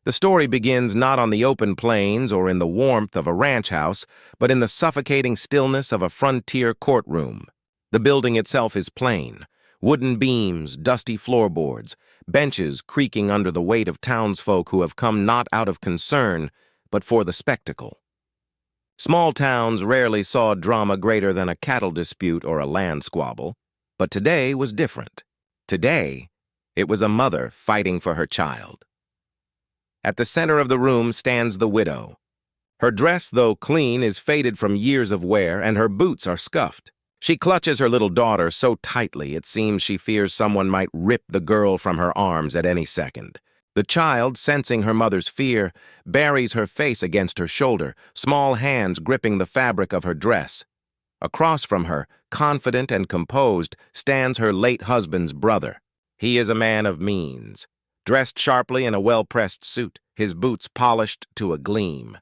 The story begins not on the open plains or in the warmth of a ranch house, but in the suffocating stillness of a frontier courtroom. The building itself is plain. Wooden beams, dusty floorboards, benches creaking under the weight of townsfolk who have come not out of concern, but for the spectacle. Small towns rarely saw drama greater than a cattle dispute or a land squabble, but today was different. Today, it was a mother fighting for her child. At the center of the room stands the widow. Her dress, though clean, is faded from years of wear, and her boots are scuffed. She clutches her little daughter so tightly it seems she fears someone might rip the girl from her arms at any second. The child, sensing her mother's fear, buries her face against her shoulder, small hands gripping the fabric of her dress. Across from her, confident and composed, stands her late husband's brother. He is a man of means, dressed sharply in a well-pressed suit, his boots polished to a gleam.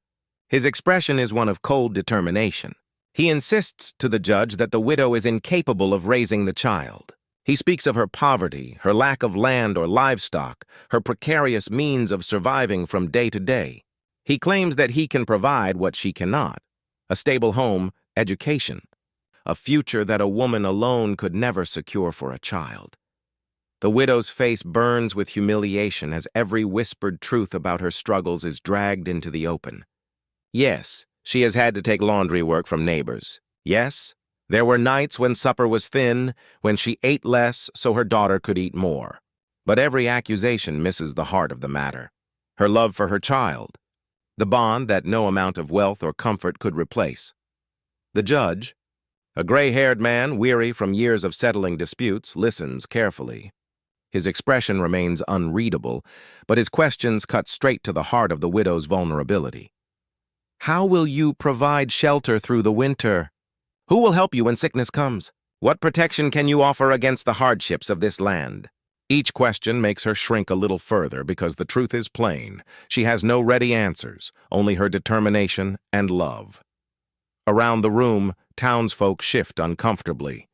His expression is one of cold determination. He insists to the judge that the widow is incapable of raising the child. He speaks of her poverty, her lack of land or livestock, her precarious means of surviving from day to day. He claims that he can provide what she cannot: a stable home, education, a future that a woman alone could never secure for a child. The widow's face burns with humiliation as every whispered truth about her struggles is dragged into the open. Yes, she has had to take laundry work from neighbors. Yes, there were nights when supper was thin, when she ate less so her daughter could eat more. But every accusation misses the heart of the matter: her love for her child, the bond that no amount of wealth or comfort could replace. The judge, a gray-haired man weary from years of settling disputes, listens carefully. His expression remains unreadable, but his questions cut straight to the heart of the widow's vulnerability. How will you provide shelter through the winter? Who will help you when sickness comes? What protection can you offer against the hardships of this land? Each question makes her shrink a little further because the truth is plain. She has no ready answers, only her determination and love. Around the room, townsfolk shift uncomfortably.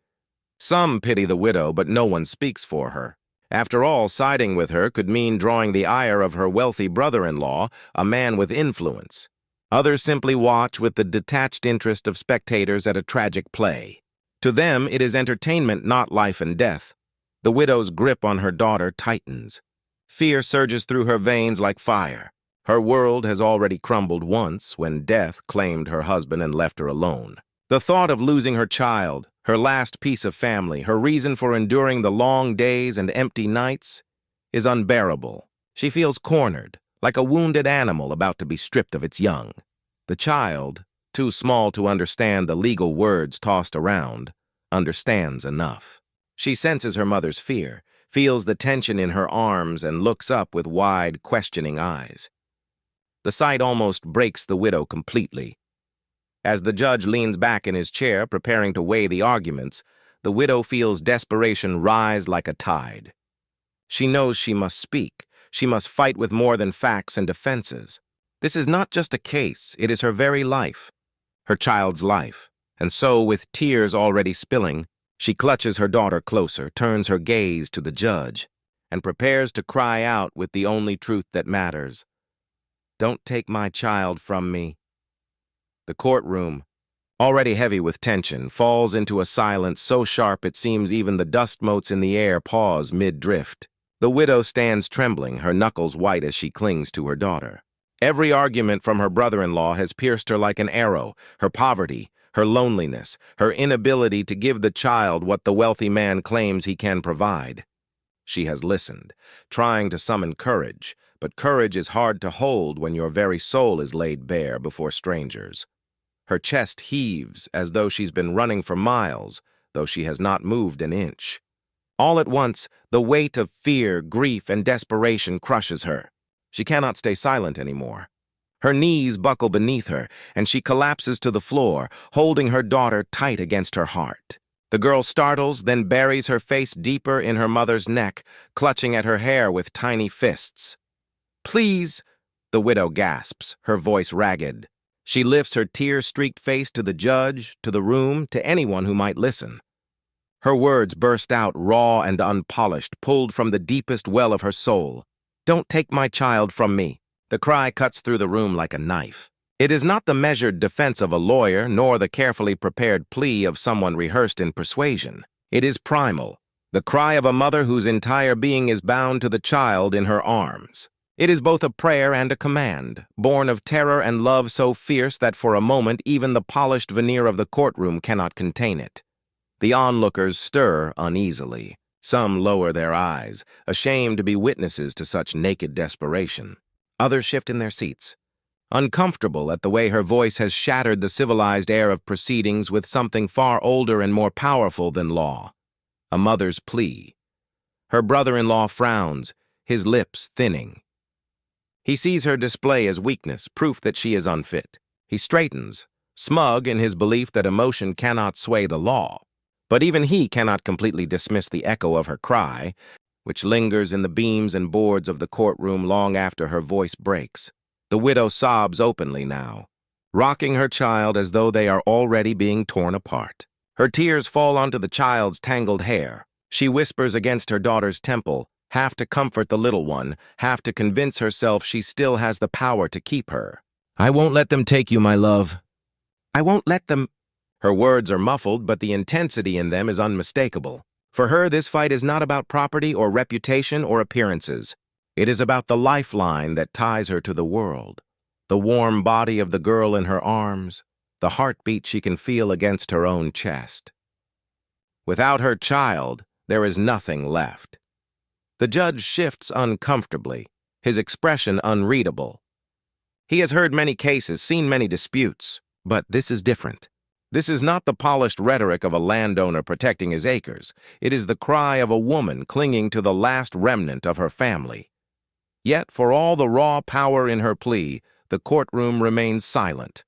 Some pity the widow, but no one speaks for her. After all, siding with her could mean drawing the ire of her wealthy brother-in-law, a man with influence. Others simply watch with the detached interest of spectators at a tragic play. To them, it is entertainment, not life and death. The widow's grip on her daughter tightens. Fear surges through her veins like fire. Her world has already crumbled once when death claimed her husband and left her alone. The thought of losing her child, her last piece of family, her reason for enduring the long days and empty nights, is unbearable. She feels cornered, like a wounded animal about to be stripped of its young. The child, too small to understand the legal words tossed around, understands enough. She senses her mother's fear, feels the tension in her arms, and looks up with wide, questioning eyes. The sight almost breaks the widow completely. As the judge leans back in his chair, preparing to weigh the arguments, the widow feels desperation rise like a tide. She knows she must speak. She must fight with more than facts and defenses. This is not just a case, it is her very life, her child's life. And so, with tears already spilling, she clutches her daughter closer, turns her gaze to the judge, and prepares to cry out with the only truth that matters. "Don't take my child from me." The courtroom, already heavy with tension, falls into a silence so sharp it seems even the dust motes in the air pause mid-drift. The widow stands trembling, her knuckles white as she clings to her daughter. Every argument from her brother-in-law has pierced her like an arrow: her poverty, her loneliness, her inability to give the child what the wealthy man claims he can provide. She has listened, trying to summon courage, but courage is hard to hold when your very soul is laid bare before strangers. Her chest heaves as though she's been running for miles, though she has not moved an inch. All at once, the weight of fear, grief, and desperation crushes her. She cannot stay silent anymore. Her knees buckle beneath her, and she collapses to the floor, holding her daughter tight against her heart. The girl startles, then buries her face deeper in her mother's neck, clutching at her hair with tiny fists. "Please," the widow gasps, her voice ragged. She lifts her tear-streaked face to the judge, to the room, to anyone who might listen. Her words burst out raw and unpolished, pulled from the deepest well of her soul. "Don't take my child from me. The cry cuts through the room like a knife. It is not the measured defense of a lawyer, nor the carefully prepared plea of someone rehearsed in persuasion. It is primal, the cry of a mother whose entire being is bound to the child in her arms. It is both a prayer and a command, born of terror and love so fierce that for a moment even the polished veneer of the courtroom cannot contain it. The onlookers stir uneasily. Some lower their eyes, ashamed to be witnesses to such naked desperation. Others shift in their seats, uncomfortable at the way her voice has shattered the civilized air of proceedings with something far older and more powerful than law. A mother's plea. Her brother-in-law frowns, his lips thinning. He sees her display as weakness, proof that she is unfit. He straightens, smug in his belief that emotion cannot sway the law. But even he cannot completely dismiss the echo of her cry, which lingers in the beams and boards of the courtroom long after her voice breaks. The widow sobs openly now, rocking her child as though they are already being torn apart. Her tears fall onto the child's tangled hair. She whispers against her daughter's temple, half to comfort the little one, half to convince herself she still has the power to keep her. "I won't let them take you, my love. I won't let them—" Her words are muffled, but the intensity in them is unmistakable. For her, this fight is not about property or reputation or appearances. It is about the lifeline that ties her to the world, the warm body of the girl in her arms, the heartbeat she can feel against her own chest. Without her child, there is nothing left. The judge shifts uncomfortably, his expression unreadable. He has heard many cases, seen many disputes, but this is different. This is not the polished rhetoric of a landowner protecting his acres. It is the cry of a woman clinging to the last remnant of her family. Yet, for all the raw power in her plea, the courtroom remains silent.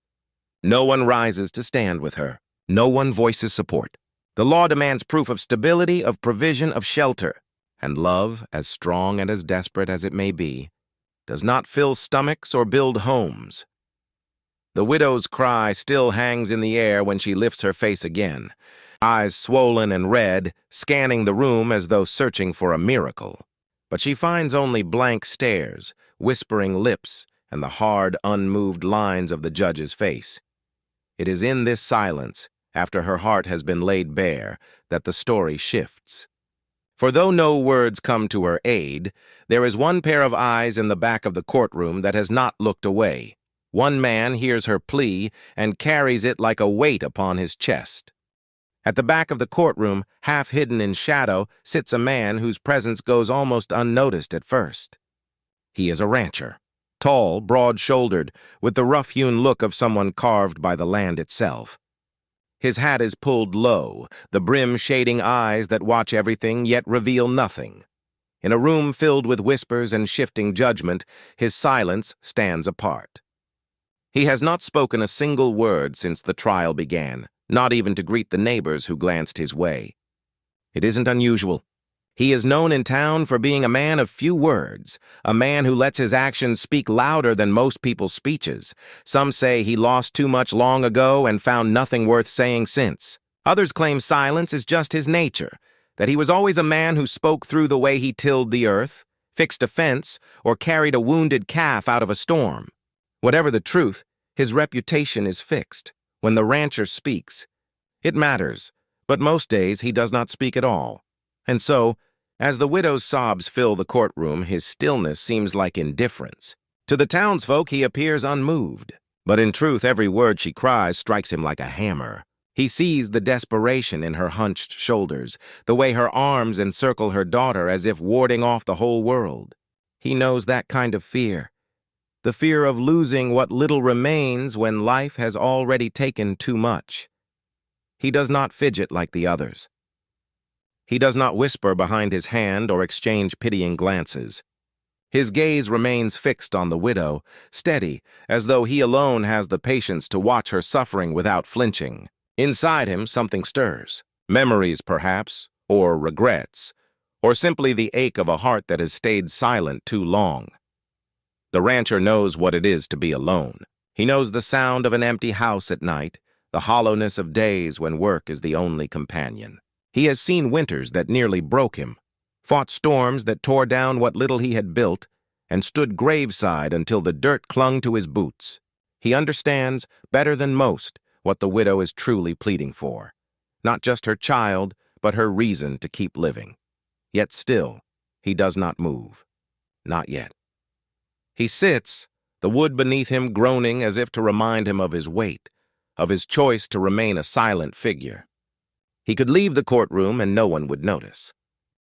No one rises to stand with her. No one voices support. The law demands proof of stability, of provision, of shelter. And love, as strong and as desperate as it may be, does not fill stomachs or build homes. The widow's cry still hangs in the air when she lifts her face again, eyes swollen and red, scanning the room as though searching for a miracle. But she finds only blank stares, whispering lips, and the hard, unmoved lines of the judge's face. It is in this silence, after her heart has been laid bare, that the story shifts. For though no words come to her aid, there is one pair of eyes in the back of the courtroom that has not looked away. One man hears her plea and carries it like a weight upon his chest. At the back of the courtroom, half hidden in shadow, sits a man whose presence goes almost unnoticed at first. He is a rancher, tall, broad-shouldered, with the rough-hewn look of someone carved by the land itself. His hat is pulled low, the brim shading eyes that watch everything yet reveal nothing. In a room filled with whispers and shifting judgment, his silence stands apart. He has not spoken a single word since the trial began, not even to greet the neighbors who glanced his way. It isn't unusual. He is known in town for being a man of few words, a man who lets his actions speak louder than most people's speeches. Some say he lost too much long ago and found nothing worth saying since. Others claim silence is just his nature, that he was always a man who spoke through the way he tilled the earth, fixed a fence, or carried a wounded calf out of a storm. Whatever the truth, his reputation is fixed. When the rancher speaks, it matters, but most days he does not speak at all. And so, as the widow's sobs fill the courtroom, his stillness seems like indifference. To the townsfolk, he appears unmoved. But in truth, every word she cries strikes him like a hammer. He sees the desperation in her hunched shoulders, the way her arms encircle her daughter as if warding off the whole world. He knows that kind of fear. The fear of losing what little remains when life has already taken too much. He does not fidget like the others. He does not whisper behind his hand or exchange pitying glances. His gaze remains fixed on the widow, steady, as though he alone has the patience to watch her suffering without flinching. Inside him, something stirs. Memories, perhaps, or regrets, or simply the ache of a heart that has stayed silent too long. The rancher knows what it is to be alone. He knows the sound of an empty house at night, the hollowness of days when work is the only companion. He has seen winters that nearly broke him, fought storms that tore down what little he had built, and stood graveside until the dirt clung to his boots. He understands, better than most, what the widow is truly pleading for. Not just her child, but her reason to keep living. Yet still, he does not move. Not yet. He sits, the wood beneath him groaning as if to remind him of his weight, of his choice to remain a silent figure. He could leave the courtroom and no one would notice.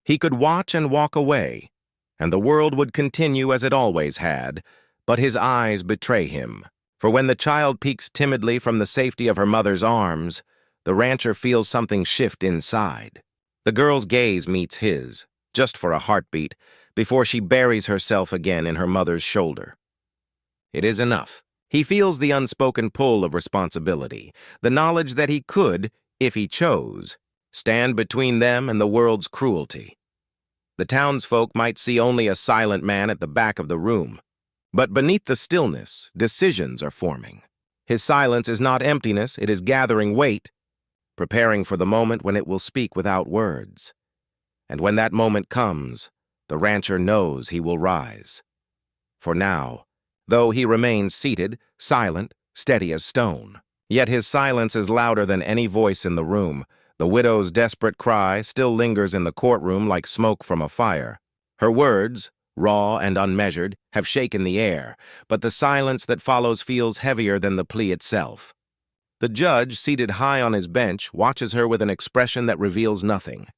He could watch and walk away, and the world would continue as it always had, but his eyes betray him. For when the child peeks timidly from the safety of her mother's arms, the rancher feels something shift inside. The girl's gaze meets his, just for a heartbeat, before she buries herself again in her mother's shoulder. It is enough. He feels the unspoken pull of responsibility, the knowledge that he could, if he chose, stand between them and the world's cruelty. The townsfolk might see only a silent man at the back of the room, but beneath the stillness, decisions are forming. His silence is not emptiness, it is gathering weight, preparing for the moment when it will speak without words. And when that moment comes, the rancher knows he will rise. For now, though he remains seated, silent, steady as stone, yet his silence is louder than any voice in the room. The widow's desperate cry still lingers in the courtroom like smoke from a fire. Her words, raw and unmeasured, have shaken the air, but the silence that follows feels heavier than the plea itself. The judge, seated high on his bench, watches her with an expression that reveals nothing.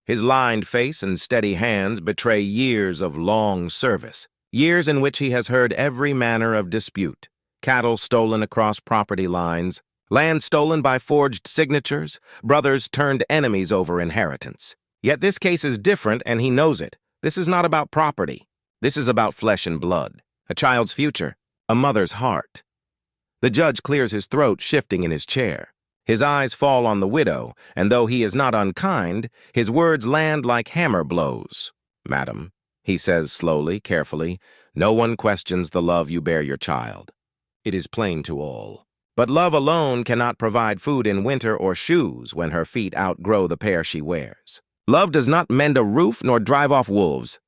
His lined face and steady hands betray years of long service, years in which he has heard every manner of dispute: cattle stolen across property lines, land stolen by forged signatures, brothers turned enemies over inheritance. Yet this case is different, and he knows it. This is not about property. This is about flesh and blood, a child's future, a mother's heart. The judge clears his throat, shifting in his chair. His eyes fall on the widow, and though he is not unkind, his words land like hammer blows. "Madam," he says slowly, carefully, "no one questions the love you bear your child. It is plain to all. But love alone cannot provide food in winter or shoes when her feet outgrow the pair she wears. Love does not mend a roof nor drive off wolves."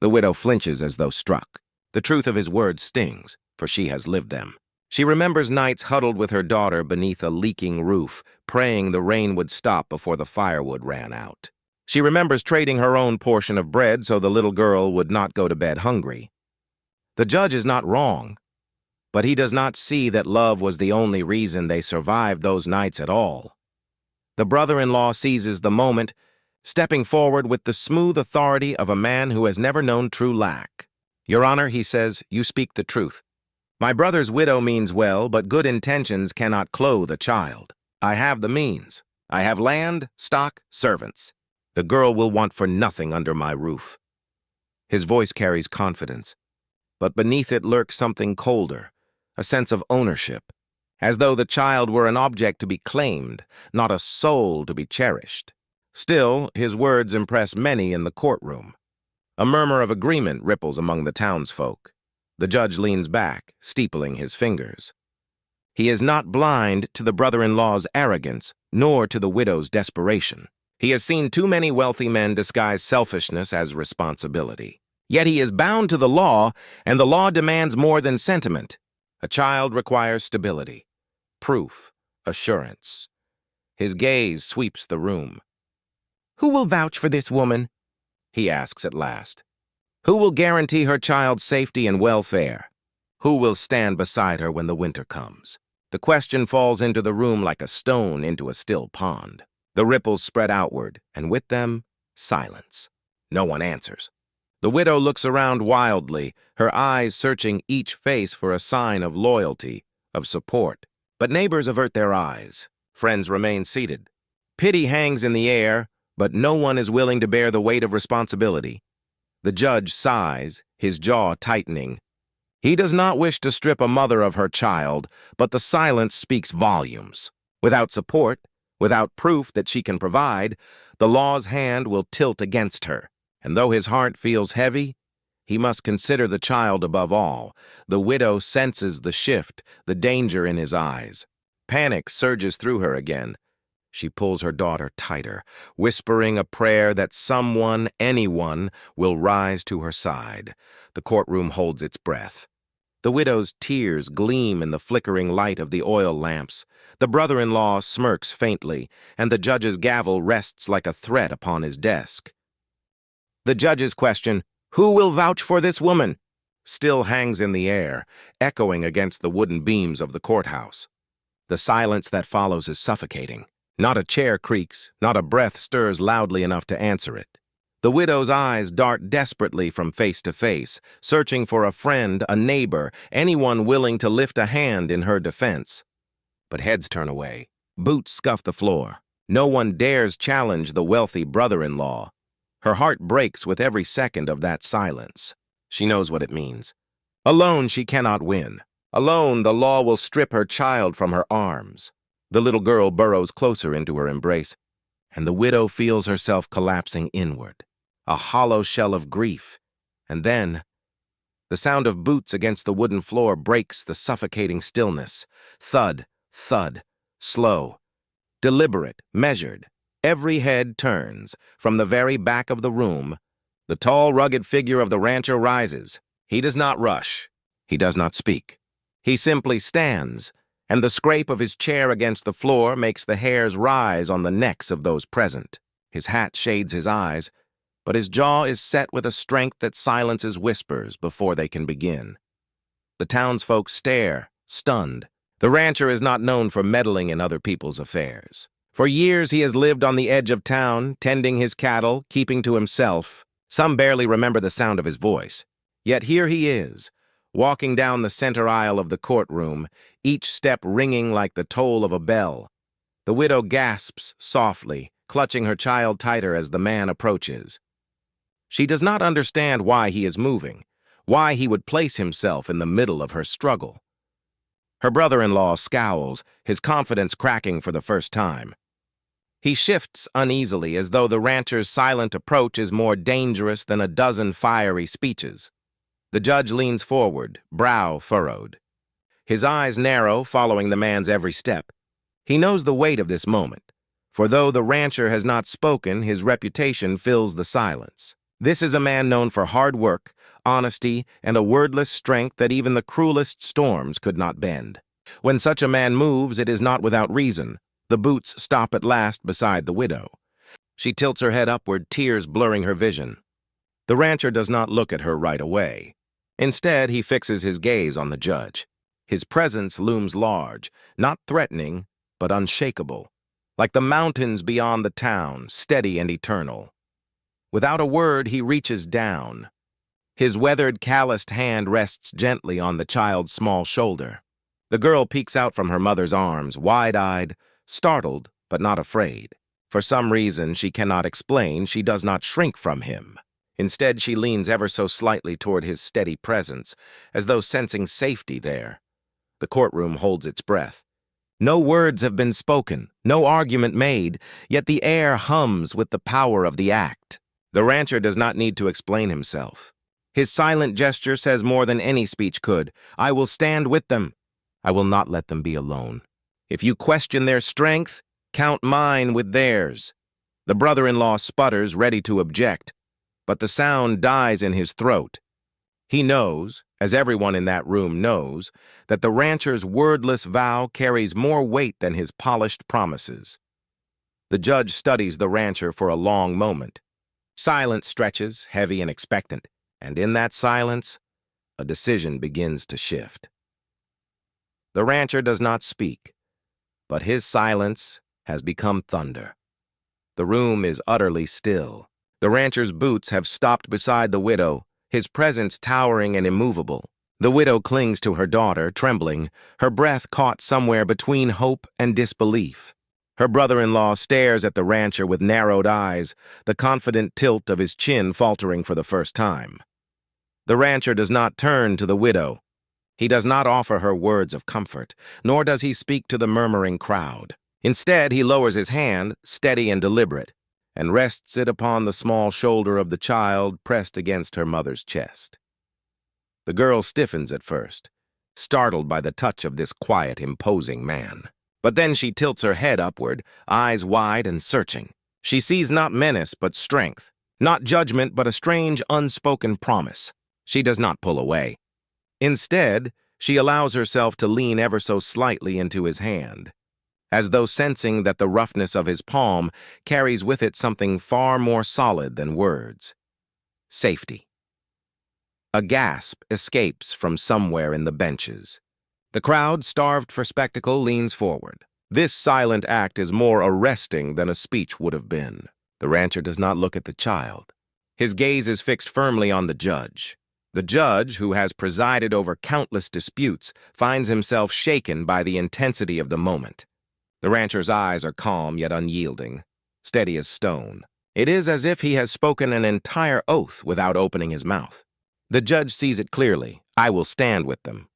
The widow flinches as though struck. The truth of his words stings, for she has lived them. She remembers nights huddled with her daughter beneath a leaking roof, praying the rain would stop before the firewood ran out. She remembers trading her own portion of bread so the little girl would not go to bed hungry. The judge is not wrong, but he does not see that love was the only reason they survived those nights at all. The brother-in-law seizes the moment, stepping forward with the smooth authority of a man who has never known true lack. "Your Honor," he says, "you speak the truth. My brother's widow means well, but good intentions cannot clothe a child. I have the means. I have land, stock, servants. The girl will want for nothing under my roof." His voice carries confidence, but beneath it lurks something colder, a sense of ownership, as though the child were an object to be claimed, not a soul to be cherished. Still, his words impress many in the courtroom. A murmur of agreement ripples among the townsfolk. The judge leans back, steepling his fingers. He is not blind to the brother-in-law's arrogance, nor to the widow's desperation. He has seen too many wealthy men disguise selfishness as responsibility. Yet he is bound to the law, and the law demands more than sentiment. A child requires stability, proof, assurance. His gaze sweeps the room. "Who will vouch for this woman?" he asks at last. "Who will guarantee her child's safety and welfare? Who will stand beside her when the winter comes?" The question falls into the room like a stone into a still pond. The ripples spread outward, and with them, silence. No one answers. The widow looks around wildly, her eyes searching each face for a sign of loyalty, of support. But neighbors avert their eyes. Friends remain seated. Pity hangs in the air, but no one is willing to bear the weight of responsibility. The judge sighs, his jaw tightening. He does not wish to strip a mother of her child, but the silence speaks volumes. Without support, without proof that she can provide, the law's hand will tilt against her. And though his heart feels heavy, he must consider the child above all. The widow senses the shift, the danger in his eyes. Panic surges through her again. She pulls her daughter tighter, whispering a prayer that someone, anyone, will rise to her side. The courtroom holds its breath. The widow's tears gleam in the flickering light of the oil lamps. The brother-in-law smirks faintly, and the judge's gavel rests like a threat upon his desk. The judge's question, "Who will vouch for this woman?" still hangs in the air, echoing against the wooden beams of the courthouse. The silence that follows is suffocating. Not a chair creaks, not a breath stirs loudly enough to answer it. The widow's eyes dart desperately from face to face, searching for a friend, a neighbor, anyone willing to lift a hand in her defense. But heads turn away. Boots scuff the floor. No one dares challenge the wealthy brother-in-law. Her heart breaks with every second of that silence. She knows what it means. Alone she cannot win. Alone the law will strip her child from her arms. The little girl burrows closer into her embrace, and the widow feels herself collapsing inward. A hollow shell of grief, and then the sound of boots against the wooden floor breaks the suffocating stillness. Thud, thud, slow, deliberate, measured. Every head turns. From the very back of the room, the tall, rugged figure of the rancher rises. He does not rush. He does not speak. He simply stands, and the scrape of his chair against the floor makes the hairs rise on the necks of those present. His hat shades his eyes, but his jaw is set with a strength that silences whispers before they can begin. The townsfolk stare, stunned. The rancher is not known for meddling in other people's affairs. For years he has lived on the edge of town, tending his cattle, keeping to himself. Some barely remember the sound of his voice. Yet here he is, walking down the center aisle of the courtroom, each step ringing like the toll of a bell. The widow gasps softly, clutching her child tighter as the man approaches. She does not understand why he is moving, why he would place himself in the middle of her struggle. Her brother-in-law scowls, his confidence cracking for the first time. He shifts uneasily as though the rancher's silent approach is more dangerous than a dozen fiery speeches. The judge leans forward, brow furrowed. His eyes narrow, following the man's every step. He knows the weight of this moment, for though the rancher has not spoken, his reputation fills the silence. This is a man known for hard work, honesty, and a wordless strength that even the cruelest storms could not bend. When such a man moves, it is not without reason. The boots stop at last beside the widow. She tilts her head upward, tears blurring her vision. The rancher does not look at her right away. Instead, he fixes his gaze on the judge. His presence looms large, not threatening, but unshakable, like the mountains beyond the town, steady and eternal. Without a word, he reaches down. His weathered, calloused hand rests gently on the child's small shoulder. The girl peeks out from her mother's arms, wide-eyed, startled, but not afraid. For some reason she cannot explain, she does not shrink from him. Instead, she leans ever so slightly toward his steady presence, as though sensing safety there. The courtroom holds its breath. No words have been spoken, no argument made, yet the air hums with the power of the act. The rancher does not need to explain himself. His silent gesture says more than any speech could. I will stand with them. I will not let them be alone. If you question their strength, count mine with theirs. The brother-in-law sputters, ready to object, but the sound dies in his throat. He knows, as everyone in that room knows, that the rancher's wordless vow carries more weight than his polished promises. The judge studies the rancher for a long moment. Silence stretches, heavy and expectant, and in that silence, a decision begins to shift. The rancher does not speak, but his silence has become thunder. The room is utterly still. The rancher's boots have stopped beside the widow, his presence towering and immovable. The widow clings to her daughter, trembling, her breath caught somewhere between hope and disbelief. Her brother-in-law stares at the rancher with narrowed eyes, the confident tilt of his chin faltering for the first time. The rancher does not turn to the widow. He does not offer her words of comfort, nor does he speak to the murmuring crowd. Instead, he lowers his hand, steady and deliberate, and rests it upon the small shoulder of the child pressed against her mother's chest. The girl stiffens at first, startled by the touch of this quiet, imposing man. But then she tilts her head upward, eyes wide and searching. She sees not menace but strength, not judgment but a strange unspoken promise. She does not pull away. Instead, she allows herself to lean ever so slightly into his hand, as though sensing that the roughness of his palm carries with it something far more solid than words. Safety. A gasp escapes from somewhere in the benches. The crowd, starved for spectacle, leans forward. This silent act is more arresting than a speech would have been. The rancher does not look at the child. His gaze is fixed firmly on the judge. The judge, who has presided over countless disputes, finds himself shaken by the intensity of the moment. The rancher's eyes are calm yet unyielding, steady as stone. It is as if he has spoken an entire oath without opening his mouth. The judge sees it clearly. I will stand with them.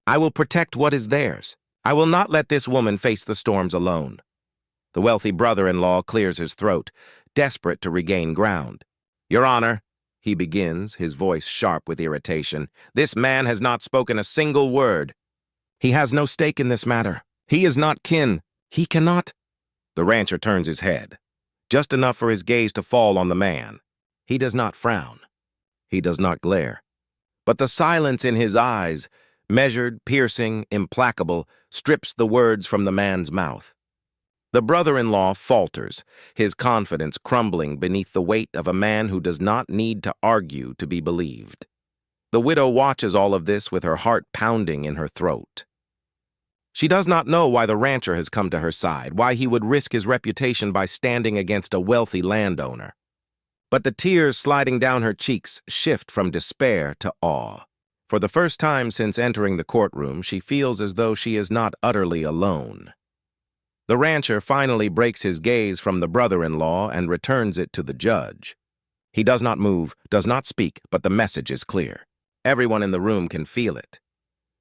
I will protect what is theirs. I will not let this woman face the storms alone. The wealthy brother-in-law clears his throat, desperate to regain ground. Your Honor, he begins, his voice sharp with irritation, this man has not spoken a single word. He has no stake in this matter. He is not kin. He cannot. The rancher turns his head, just enough for his gaze to fall on the man. He does not frown. He does not glare. But the silence in his eyes, measured, piercing, implacable, strips the words from the man's mouth. The brother-in-law falters, his confidence crumbling beneath the weight of a man who does not need to argue to be believed. The widow watches all of this with her heart pounding in her throat. She does not know why the rancher has come to her side, why he would risk his reputation by standing against a wealthy landowner. But the tears sliding down her cheeks shift from despair to awe. For the first time since entering the courtroom, she feels as though she is not utterly alone. The rancher finally breaks his gaze from the brother-in-law and returns it to the judge. He does not move, does not speak, but the message is clear. Everyone in the room can feel it.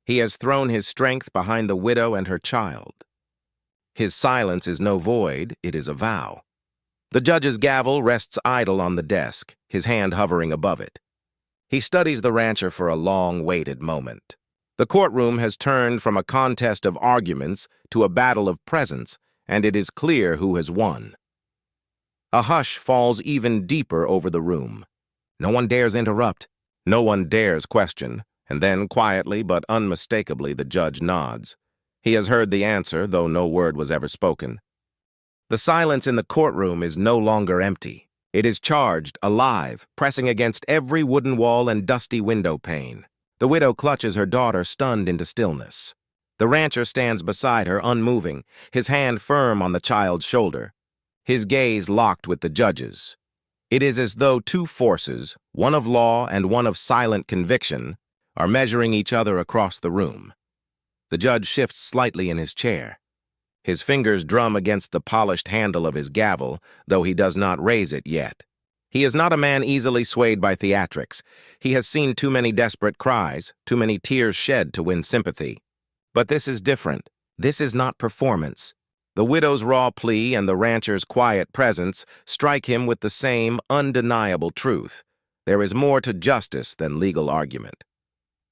He has thrown his strength behind the widow and her child. His silence is no void, it is a vow. The judge's gavel rests idle on the desk, his hand hovering above it. He studies the rancher for a long-waited moment. The courtroom has turned from a contest of arguments to a battle of presence, and it is clear who has won. A hush falls even deeper over the room. No one dares interrupt. No one dares question. And then, quietly but unmistakably, the judge nods. He has heard the answer, though no word was ever spoken. The silence in the courtroom is no longer empty. It is charged, alive, pressing against every wooden wall and dusty window pane. The widow clutches her daughter, stunned into stillness. The rancher stands beside her, unmoving, his hand firm on the child's shoulder, his gaze locked with the judge's. It is as though two forces, one of law and one of silent conviction, are measuring each other across the room. The judge shifts slightly in his chair. His fingers drum against the polished handle of his gavel, though he does not raise it yet. He is not a man easily swayed by theatrics. He has seen too many desperate cries, too many tears shed to win sympathy. But this is different. This is not performance. The widow's raw plea and the rancher's quiet presence strike him with the same undeniable truth. There is more to justice than legal argument.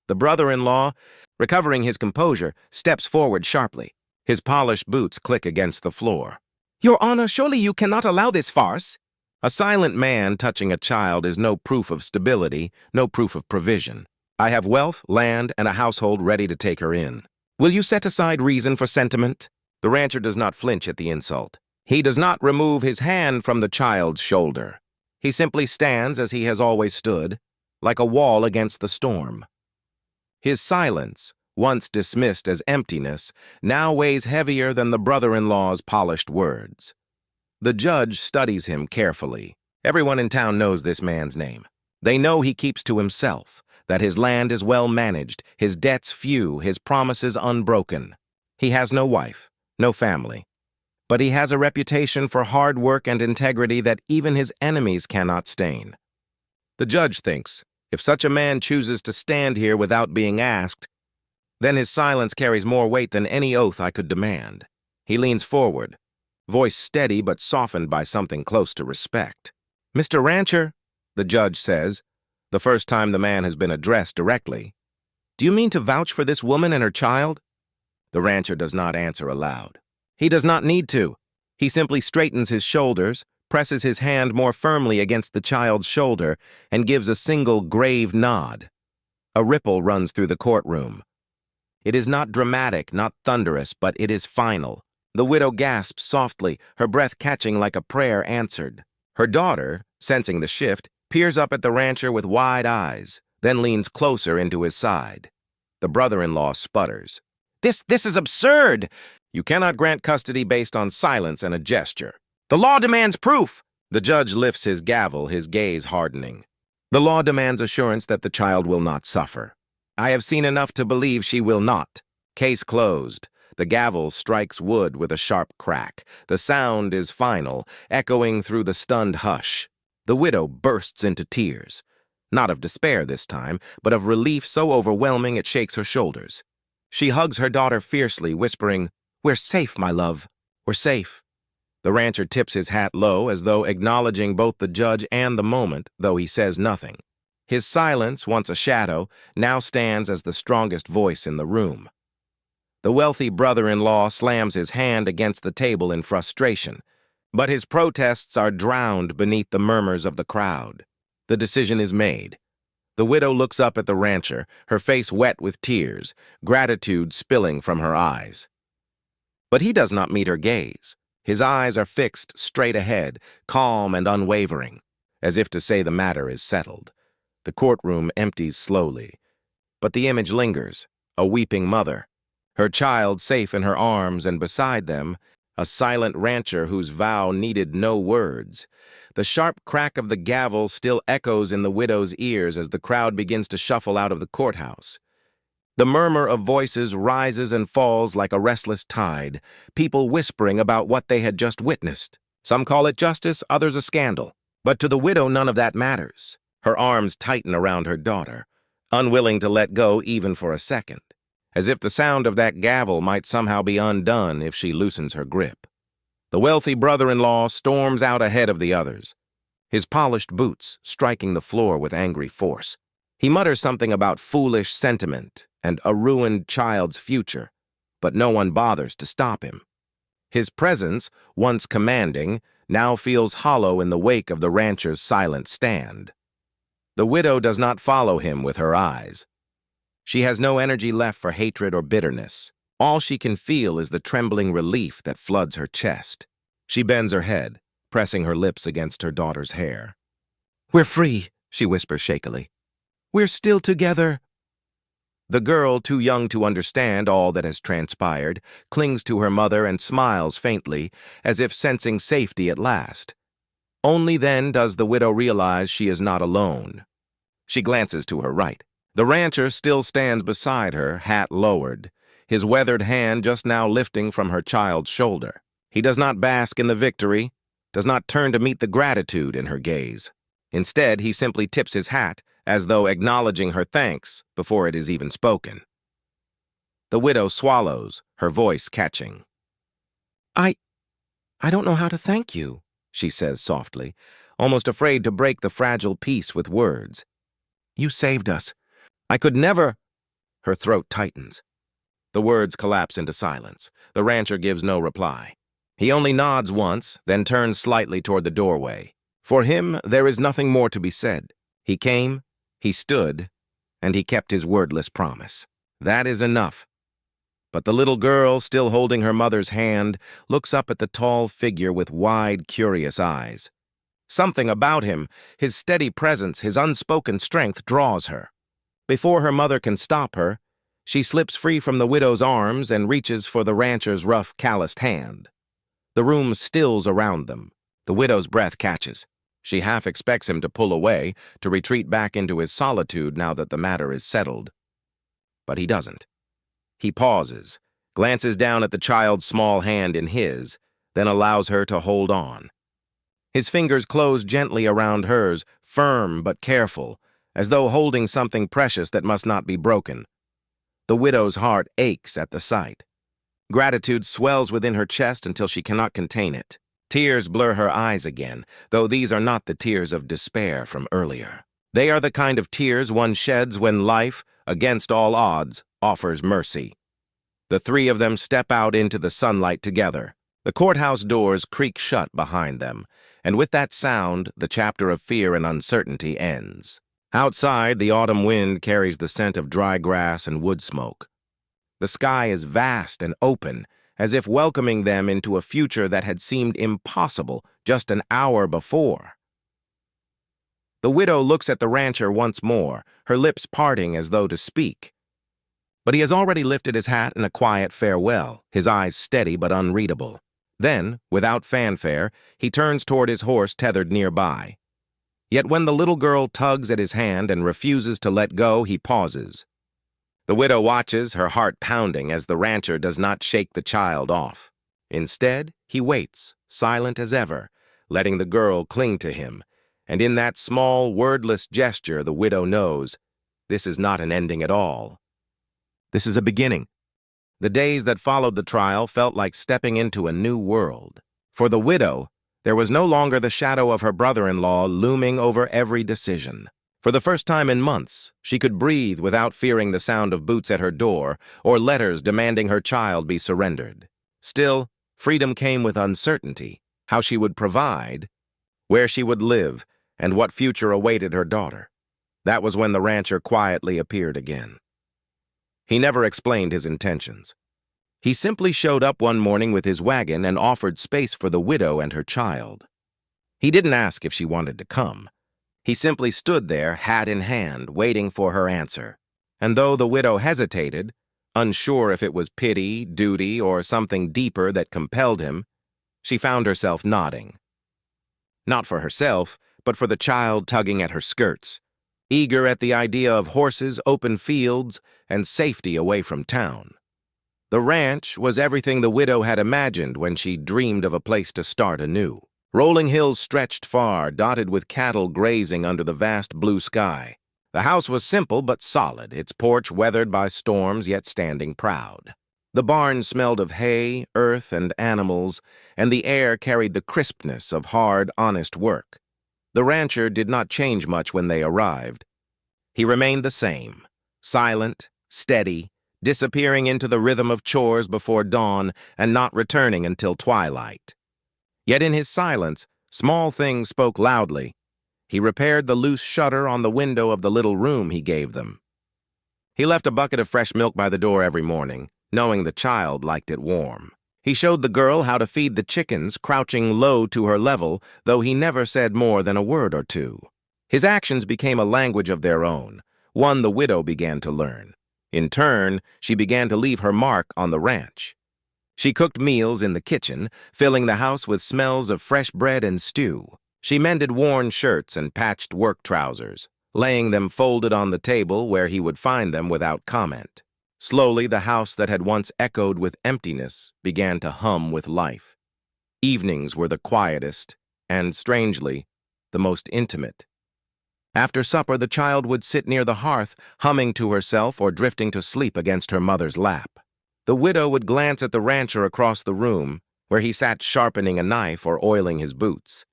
The brother-in-law, recovering his composure, steps forward sharply. His polished boots click against the floor. Your Honor, surely you cannot allow this farce. A silent man touching a child is no proof of stability, no proof of provision. I have wealth, land, and a household ready to take her in. Will you set aside reason for sentiment? The rancher does not flinch at the insult. He does not remove his hand from the child's shoulder. He simply stands as he has always stood, like a wall against the storm. His silence, once dismissed as emptiness, now weighs heavier than the brother-in-law's polished words. The judge studies him carefully. Everyone in town knows this man's name. They know he keeps to himself, that his land is well managed, his debts few, his promises unbroken. He has no wife, no family. But he has a reputation for hard work and integrity that even his enemies cannot stain. The judge thinks, if such a man chooses to stand here without being asked, then his silence carries more weight than any oath I could demand. He leans forward, voice steady but softened by something close to respect. Mr. Rancher, the judge says, the first time the man has been addressed directly, do you mean to vouch for this woman and her child? The rancher does not answer aloud. He does not need to. He simply straightens his shoulders, presses his hand more firmly against the child's shoulder, and gives a single grave nod. A ripple runs through the courtroom. It is not dramatic, not thunderous, but it is final. The widow gasps softly, her breath catching like a prayer answered. Her daughter, sensing the shift, peers up at the rancher with wide eyes, then leans closer into his side. The brother-in-law sputters. This is absurd! You cannot grant custody based on silence and a gesture. The law demands proof! The judge lifts his gavel, his gaze hardening. The law demands assurance that the child will not suffer. I have seen enough to believe she will not. Case closed. The gavel strikes wood with a sharp crack. The sound is final, echoing through the stunned hush. The widow bursts into tears. Not of despair this time, but of relief so overwhelming it shakes her shoulders. She hugs her daughter fiercely, whispering, "We're safe, my love. We're safe." The rancher tips his hat low as though acknowledging both the judge and the moment, though he says nothing. His silence, once a shadow, now stands as the strongest voice in the room. The wealthy brother-in-law slams his hand against the table in frustration, but his protests are drowned beneath the murmurs of the crowd. The decision is made. The widow looks up at the rancher, her face wet with tears, gratitude spilling from her eyes. But he does not meet her gaze. His eyes are fixed straight ahead, calm and unwavering, as if to say the matter is settled. The courtroom empties slowly, but the image lingers, a weeping mother, her child safe in her arms, and beside them, a silent rancher whose vow needed no words. The sharp crack of the gavel still echoes in the widow's ears as the crowd begins to shuffle out of the courthouse. The murmur of voices rises and falls like a restless tide, people whispering about what they had just witnessed. Some call it justice, others a scandal. But to the widow, none of that matters. Her arms tighten around her daughter, unwilling to let go even for a second, as if the sound of that gavel might somehow be undone if she loosens her grip. The wealthy brother-in-law storms out ahead of the others, his polished boots striking the floor with angry force. He mutters something about foolish sentiment and a ruined child's future, but no one bothers to stop him. His presence, once commanding, now feels hollow in the wake of the rancher's silent stand. The widow does not follow him with her eyes. She has no energy left for hatred or bitterness. All she can feel is the trembling relief that floods her chest. She bends her head, pressing her lips against her daughter's hair. "We're free," she whispers shakily. "We're still together." The girl, too young to understand all that has transpired, clings to her mother and smiles faintly, as if sensing safety at last. Only then does the widow realize she is not alone. She glances to her right. The rancher still stands beside her, hat lowered, his weathered hand just now lifting from her child's shoulder. He does not bask in the victory, does not turn to meet the gratitude in her gaze. Instead, he simply tips his hat, as though acknowledging her thanks before it is even spoken. The widow swallows, her voice catching. I don't know how to thank you," she says softly, almost afraid to break the fragile peace with words. "You saved us. I could never—" Her throat tightens. The words collapse into silence. The rancher gives no reply. He only nods once, then turns slightly toward the doorway. For him, there is nothing more to be said. He came, he stood, and he kept his wordless promise. That is enough. But the little girl, still holding her mother's hand, looks up at the tall figure with wide, curious eyes. Something about him, his steady presence, his unspoken strength, draws her. Before her mother can stop her, she slips free from the widow's arms and reaches for the rancher's rough, calloused hand. The room stills around them. The widow's breath catches. She half expects him to pull away, to retreat back into his solitude now that the matter is settled. But he doesn't. He pauses, glances down at the child's small hand in his, then allows her to hold on. His fingers close gently around hers, firm but careful, as though holding something precious that must not be broken. The widow's heart aches at the sight. Gratitude swells within her chest until she cannot contain it. Tears blur her eyes again, though these are not the tears of despair from earlier. They are the kind of tears one sheds when life, against all odds, offers mercy. The three of them step out into the sunlight together. The courthouse doors creak shut behind them, and with that sound, the chapter of fear and uncertainty ends. Outside, the autumn wind carries the scent of dry grass and wood smoke. The sky is vast and open, as if welcoming them into a future that had seemed impossible just an hour before. The widow looks at the rancher once more, her lips parting as though to speak. But he has already lifted his hat in a quiet farewell, his eyes steady but unreadable. Then, without fanfare, he turns toward his horse tethered nearby. Yet when the little girl tugs at his hand and refuses to let go, he pauses. The widow watches, her heart pounding, as the rancher does not shake the child off. Instead, he waits, silent as ever, letting the girl cling to him. And in that small, wordless gesture, the widow knows this is not an ending at all. This is a beginning. The days that followed the trial felt like stepping into a new world. For the widow, there was no longer the shadow of her brother-in-law looming over every decision. For the first time in months, she could breathe without fearing the sound of boots at her door or letters demanding her child be surrendered. Still, freedom came with uncertainty, how she would provide, where she would live, and what future awaited her daughter. That was when the rancher quietly appeared again. He never explained his intentions. He simply showed up one morning with his wagon and offered space for the widow and her child. He didn't ask if she wanted to come. He simply stood there, hat in hand, waiting for her answer. And though the widow hesitated, unsure if it was pity, duty, or something deeper that compelled him, she found herself nodding. Not for herself, but for the child tugging at her skirts, eager at the idea of horses, open fields, and safety away from town. The ranch was everything the widow had imagined when she dreamed of a place to start anew. Rolling hills stretched far, dotted with cattle grazing under the vast blue sky. The house was simple but solid, its porch weathered by storms yet standing proud. The barn smelled of hay, earth, and animals, and the air carried the crispness of hard, honest work. The rancher did not change much when they arrived. He remained the same, silent, steady, disappearing into the rhythm of chores before dawn and not returning until twilight. Yet in his silence, small things spoke loudly. He repaired the loose shutter on the window of the little room he gave them. He left a bucket of fresh milk by the door every morning, knowing the child liked it warm. He showed the girl how to feed the chickens, crouching low to her level, though he never said more than a word or two. His actions became a language of their own, one the widow began to learn. In turn, she began to leave her mark on the ranch. She cooked meals in the kitchen, filling the house with smells of fresh bread and stew. She mended worn shirts and patched work trousers, laying them folded on the table where he would find them without comment. Slowly, the house that had once echoed with emptiness began to hum with life. Evenings were the quietest and, strangely, the most intimate. After supper, the child would sit near the hearth, humming to herself or drifting to sleep against her mother's lap. The widow would glance at the rancher across the room, where he sat sharpening a knife or oiling his boots.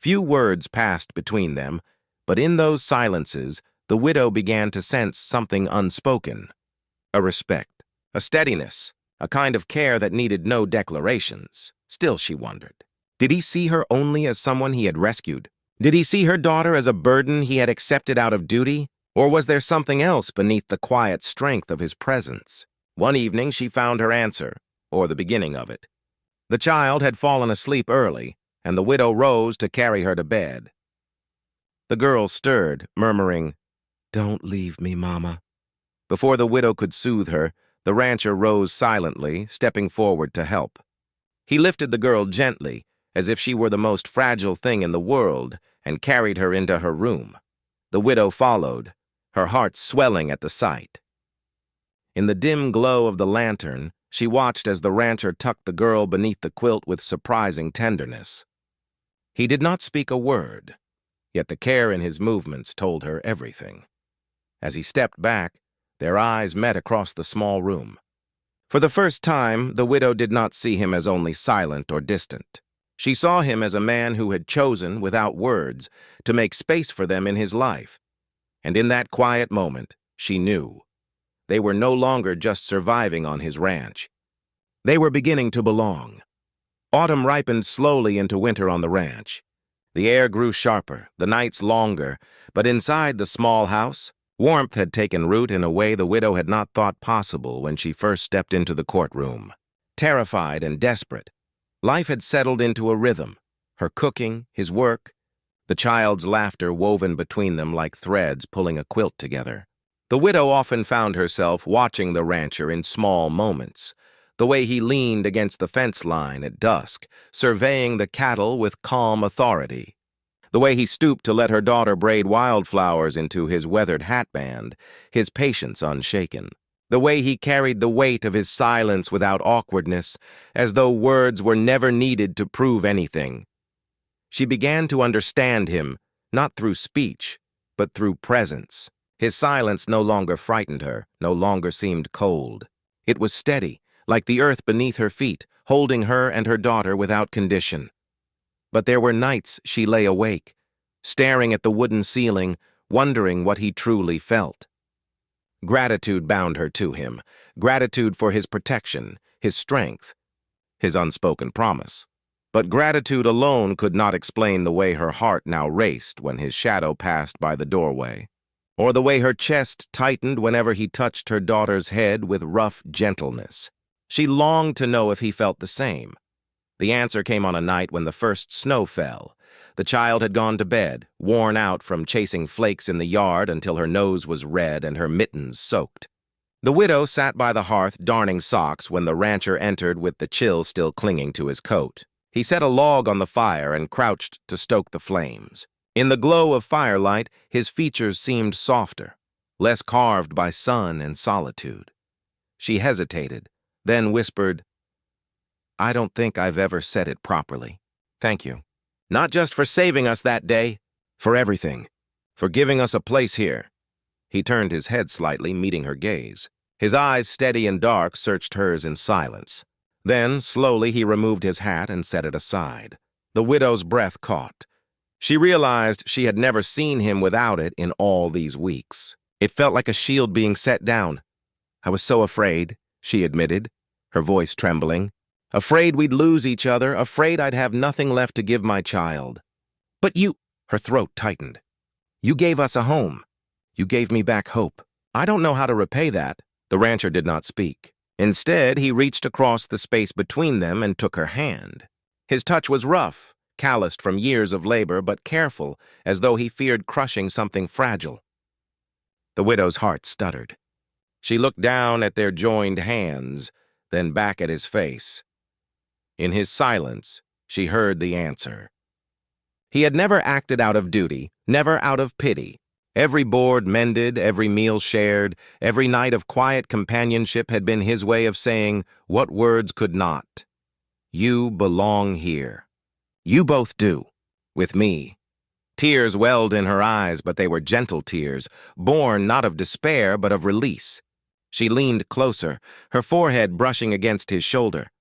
Few words passed between them, but in those silences, the widow began to sense something unspoken. A respect, a steadiness, a kind of care that needed no declarations. Still, she wondered, did he see her only as someone he had rescued? Did he see her daughter as a burden he had accepted out of duty? Or was there something else beneath the quiet strength of his presence? One evening she found her answer, or the beginning of it. The child had fallen asleep early, and the widow rose to carry her to bed. The girl stirred, murmuring, "Don't leave me, Mama." Before the widow could soothe her, the rancher rose silently, stepping forward to help. He lifted the girl gently, as if she were the most fragile thing in the world, and carried her into her room. The widow followed, her heart swelling at the sight. In the dim glow of the lantern, she watched as the rancher tucked the girl beneath the quilt with surprising tenderness. He did not speak a word, yet the care in his movements told her everything. As he stepped back, their eyes met across the small room. For the first time, the widow did not see him as only silent or distant. She saw him as a man who had chosen, without words, to make space for them in his life. And in that quiet moment, she knew. They were no longer just surviving on his ranch. They were beginning to belong. Autumn ripened slowly into winter on the ranch. The air grew sharper, the nights longer, but inside the small house, warmth had taken root in a way the widow had not thought possible when she first stepped into the courtroom. Terrified and desperate, life had settled into a rhythm. Her cooking, his work, the child's laughter woven between them like threads pulling a quilt together. The widow often found herself watching the rancher in small moments, the way he leaned against the fence line at dusk, surveying the cattle with calm authority, the way he stooped to let her daughter braid wildflowers into his weathered hatband, his patience unshaken, the way he carried the weight of his silence without awkwardness, as though words were never needed to prove anything. She began to understand him, not through speech, but through presence. His silence no longer frightened her, no longer seemed cold. It was steady, like the earth beneath her feet, holding her and her daughter without condition. But there were nights she lay awake, staring at the wooden ceiling, wondering what he truly felt. Gratitude bound her to him, gratitude for his protection, his strength, his unspoken promise. But gratitude alone could not explain the way her heart now raced when his shadow passed by the doorway, or the way her chest tightened whenever he touched her daughter's head with rough gentleness. She longed to know if he felt the same. The answer came on a night when the first snow fell. The child had gone to bed, worn out from chasing flakes in the yard until her nose was red and her mittens soaked. The widow sat by the hearth darning socks when the rancher entered with the chill still clinging to his coat. He set a log on the fire and crouched to stoke the flames. In the glow of firelight, his features seemed softer, less carved by sun and solitude. She hesitated, then whispered, "I don't think I've ever said it properly. Thank you. Not just for saving us that day, for everything, for giving us a place here." He turned his head slightly, meeting her gaze. His eyes, steady and dark, searched hers in silence. Then, slowly, he removed his hat and set it aside. The widow's breath caught. She realized she had never seen him without it in all these weeks. It felt like a shield being set down. "I was so afraid," she admitted, her voice trembling. "Afraid we'd lose each other, afraid I'd have nothing left to give my child." "But you—" Her throat tightened. "You gave us a home. You gave me back hope. I don't know how to repay that." The rancher did not speak. Instead, he reached across the space between them and took her hand. His touch was rough, calloused from years of labor, but careful, as though he feared crushing something fragile. The widow's heart stuttered. She looked down at their joined hands, then back at his face. In his silence, she heard the answer. He had never acted out of duty, never out of pity. Every board mended, every meal shared, every night of quiet companionship had been his way of saying what words could not. "You belong here. You both do. With me." Tears welled in her eyes, but they were gentle tears, born not of despair but of release. She leaned closer, her forehead brushing against his shoulder.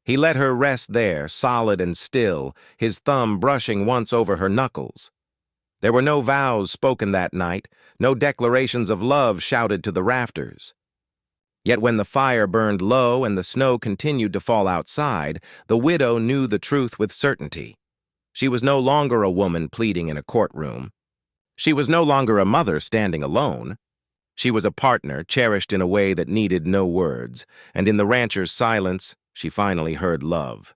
He let her rest there, solid and still, his thumb brushing once over her knuckles. There were no vows spoken that night, no declarations of love shouted to the rafters. Yet when the fire burned low and the snow continued to fall outside, the widow knew the truth with certainty. She was no longer a woman pleading in a courtroom. She was no longer a mother standing alone. She was a partner cherished in a way that needed no words, and in the rancher's silence, she finally heard love.